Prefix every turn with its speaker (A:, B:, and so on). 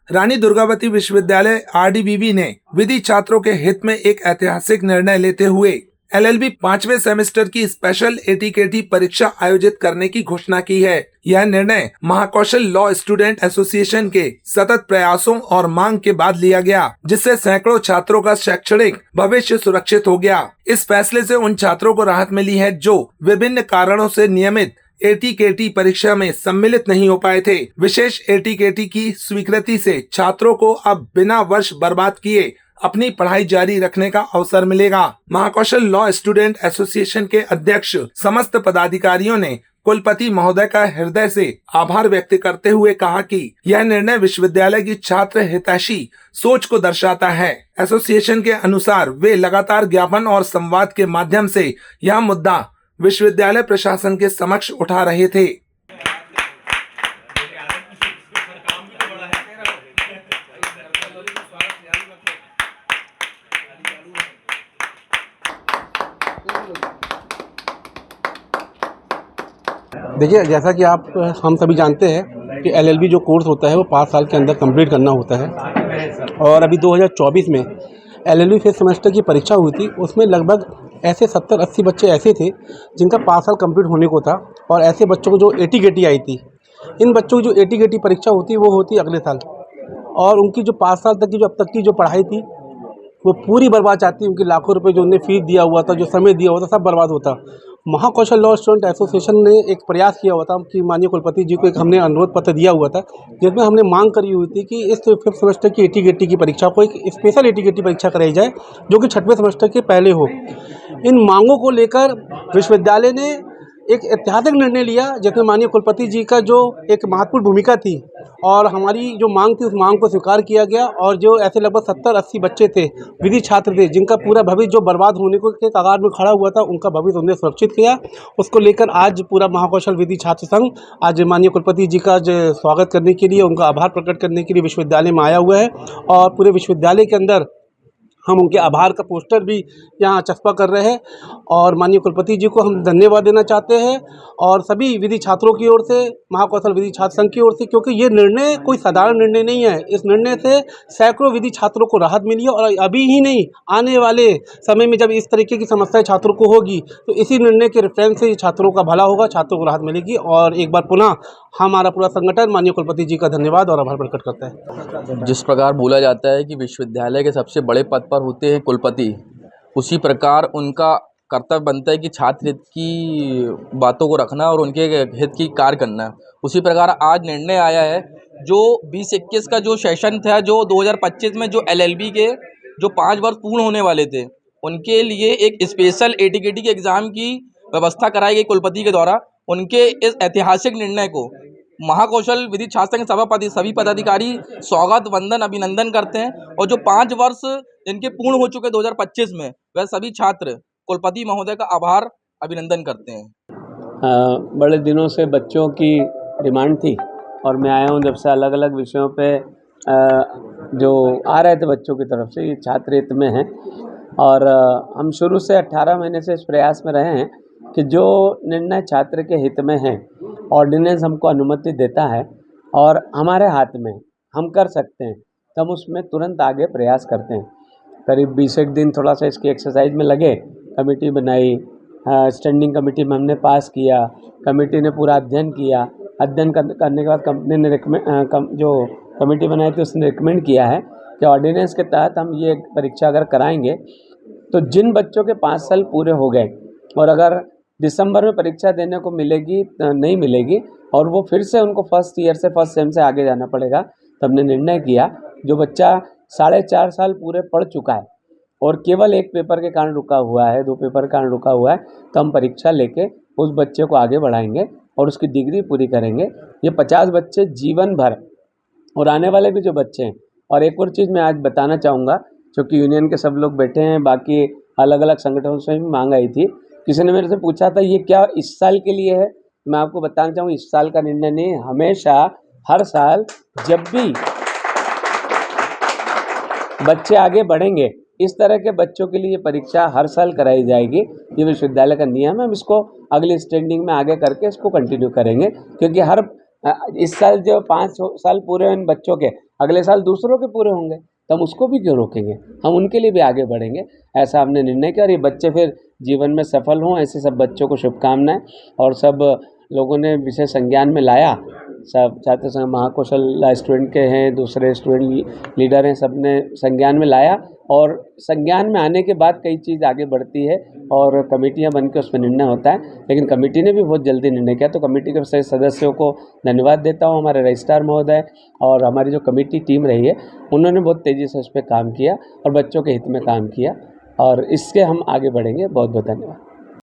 A: रानी दुर्गावती विश्वविद्यालय आरडीवीवी ने विधि छात्रों के हित में एक ऐतिहासिक निर्णय लेते हुए एलएलबी 5वें सेमेस्टर की स्पेशल एटीकेटी परीक्षा आयोजित करने की घोषणा की है। यह निर्णय महाकौशल लॉ स्टूडेंट एसोसिएशन के सतत प्रयासों और मांग के बाद लिया गया, जिससे सैकड़ों छात्रों का शैक्षणिक भविष्य सुरक्षित हो गया। इस फैसले से उन छात्रों को राहत मिली है जो विभिन्न कारणों से नियमित एटीकेटी परीक्षा में सम्मिलित नहीं हो पाए थे। विशेष एटीकेटी की स्वीकृति से छात्रों को अब बिना वर्ष बर्बाद किए अपनी पढ़ाई जारी रखने का अवसर मिलेगा। महाकौशल लॉ स्टूडेंट एसोसिएशन के अध्यक्ष समस्त पदाधिकारियों ने कुलपति महोदय का हृदय से आभार व्यक्त करते हुए कहा कि यह निर्णय विश्वविद्यालय की छात्र हितैषी सोच को दर्शाता है। एसोसिएशन के अनुसार वे लगातार ज्ञापन और संवाद के माध्यम से यह मुद्दा विश्वविद्यालय प्रशासन के समक्ष उठा रहे थे।
B: देखिए, जैसा कि हम सभी जानते हैं कि एलएलबी जो कोर्स होता है वो 5 साल के अंदर कंप्लीट करना होता है और अभी 2024 में एलएलबी फर्स्ट सेमेस्टर की परीक्षा हुई थी। उसमें लगभग ऐसे 70-80 बच्चे ऐसे थे जिनका 5 साल कंप्लीट होने को था और ऐसे बच्चों को जो एटीकेटी आई थी, इन बच्चों की जो एटीकेटी परीक्षा होती वो होती अगले साल और उनकी जो 5 साल तक की जो अब तक की जो पढ़ाई थी वो पूरी बर्बाद जाती। उनकी लाखों रुपए जो उन्हें फीस दिया हुआ था, जो समय दिया हुआ था, सब बर्बाद होता। महाकौशल लॉ स्टूडेंट एसोसिएशन ने एक प्रयास किया हुआ था कि माननीय कुलपति जी को एक हमने अनुरोध पत्र दिया हुआ था, जिसमें हमने मांग करी हुई थी कि इस 5th सेमेस्टर की एटीकेटी की परीक्षा को एक स्पेशल एटीकेटी परीक्षा कराई जाए जो कि 6वें सेमेस्टर के पहले हो। इन मांगों को लेकर विश्वविद्यालय ने एक ऐतिहासिक निर्णय लिया, जिसमें माननीय कुलपति जी का जो एक महत्वपूर्ण भूमिका थी और हमारी जो मांग थी उस मांग को स्वीकार किया गया और जो ऐसे लगभग 70-80 बच्चे थे, विधि छात्र थे, जिनका पूरा भविष्य जो बर्बाद होने को के कगार में खड़ा हुआ था, उनका भविष्य उन्हें सुरक्षित किया। उसको लेकर आज पूरा महाकौशल विधि छात्र संघ आज माननीय कुलपति जी का स्वागत करने के लिए, उनका आभार प्रकट करने के लिए विश्वविद्यालय में आया हुआ है और पूरे विश्वविद्यालय के अंदर हम उनके आभार का पोस्टर भी यहाँ चस्पा कर रहे हैं और माननीय कुलपति जी को हम धन्यवाद देना चाहते हैं और सभी विधि छात्रों की ओर से, महाकौशल विधि छात्र संघ की ओर से, क्योंकि ये निर्णय कोई साधारण निर्णय नहीं है। इस निर्णय से सैकड़ों विधि छात्रों को राहत मिली है और अभी ही नहीं, आने वाले समय में जब इस तरीके की समस्याएं छात्रों को होगी तो इसी निर्णय के रेफरेंस से छात्रों का भला होगा, छात्रों को राहत मिलेगी। और एक बार पुनः हमारा पूरा संगठन माननीय कुलपति जी का धन्यवाद और आभार प्रकट करता है।
C: जिस प्रकार बोला जाता है कि विश्वविद्यालय के सबसे बड़े पद पर होते हैं कुलपति, उसी प्रकार उनका कर्तव्य बनता है कि छात्र हित की बातों को रखना और उनके हित की कार्य करना। उसी प्रकार आज निर्णय आया है जो 20-21 का जो सेशन था, जो 2025 में जो एलएलबी के जो 5 वर्ष पूर्ण होने वाले थे, उनके लिए एक स्पेशल एटीकेटी के एग्ज़ाम की व्यवस्था कराई गई कुलपति के द्वारा। उनके इस ऐतिहासिक निर्णय को महाकौशल विधि छात्र संघ के सभी पदाधिकारी स्वागत, वंदन, अभिनंदन करते हैं और जो 5 वर्ष इनके पूर्ण हो चुके 2025 में, वह सभी छात्र कुलपति महोदय का आभार, अभिनंदन करते हैं।
D: बड़े दिनों से बच्चों की डिमांड थी और मैं आया हूँ जब से अलग अलग विषयों पे जो आ रहे थे बच्चों की तरफ से, ये छात्र हित में हैं और हम शुरू से 18 महीने से इस प्रयास में रहे हैं कि जो निर्णय छात्र के हित में है, ऑर्डिनेंस हमको अनुमति देता है और हमारे हाथ में, हम कर सकते हैं, तो हम उसमें तुरंत आगे प्रयास करते हैं। करीब 20 दिन थोड़ा सा इसकी एक्सरसाइज में लगे, कमेटी बनाई, स्टैंडिंग कमेटी में हमने पास किया, कमेटी ने पूरा अध्ययन किया, अध्ययन करने के बाद कंपनी ने जो कमेटी बनाई थी उसने रिकमेंड किया है कि ऑर्डिनेंस के तहत हम ये परीक्षा अगर कराएंगे तो जिन बच्चों के 5 साल पूरे हो गए और अगर दिसंबर में परीक्षा देने को मिलेगी नहीं मिलेगी और वो फिर से उनको फर्स्ट ईयर से, फर्स्ट सेम से आगे जाना पड़ेगा, तो हमने निर्णय किया जो बच्चा 4.5 साल पूरे पढ़ चुका है और केवल 1 पेपर के कारण रुका हुआ है, 2 पेपर के कारण रुका हुआ है, तो हम परीक्षा लेके उस बच्चे को आगे बढ़ाएंगे और उसकी डिग्री पूरी करेंगे। ये 50 बच्चे जीवन भर और आने वाले भी जो बच्चे हैं। और एक और चीज़ मैं आज बताना चाहूँगा, क्योंकि यूनियन के सब लोग बैठे हैं, बाकी अलग अलग संगठनों से भी मांग आई थी, किसी ने मेरे से पूछा था ये क्या इस साल के लिए है। मैं आपको बताना चाहूँ इस साल का निर्णय नहीं, हमेशा हर साल जब भी बच्चे आगे बढ़ेंगे इस तरह के बच्चों के लिए परीक्षा हर साल कराई जाएगी। ये विश्वविद्यालय का नियम है, हम इसको अगली स्टैंडिंग में आगे करके इसको कंटिन्यू करेंगे, क्योंकि हर इस साल जो 5 साल पूरे हुए इन बच्चों के, अगले साल दूसरों के पूरे होंगे, तो हम उसको भी क्यों रोकेंगे, हम उनके लिए भी आगे बढ़ेंगे। ऐसा हमने निर्णय किया और ये बच्चे फिर जीवन में सफल हों, ऐसे सब बच्चों को शुभकामनाएं। और सब लोगों ने विषय संज्ञान में लाया, सब छात्र संघ महाकौशल स्टूडेंट के हैं, दूसरे स्टूडेंट लीडर हैं, सब ने संज्ञान में लाया और संज्ञान में आने के बाद कई चीज़ आगे बढ़ती है और कमेटियां बनकर उसमें निर्णय होता है। लेकिन कमेटी ने भी बहुत जल्दी निर्णय किया, तो कमेटी के सभी सदस्यों को धन्यवाद देता हूं, हमारे रजिस्ट्रार महोदय और हमारी जो कमेटी टीम रही है उन्होंने बहुत तेज़ी से उस पर काम किया और बच्चों के हित में काम किया और इसके हम आगे बढ़ेंगे। बहुत बहुत धन्यवाद।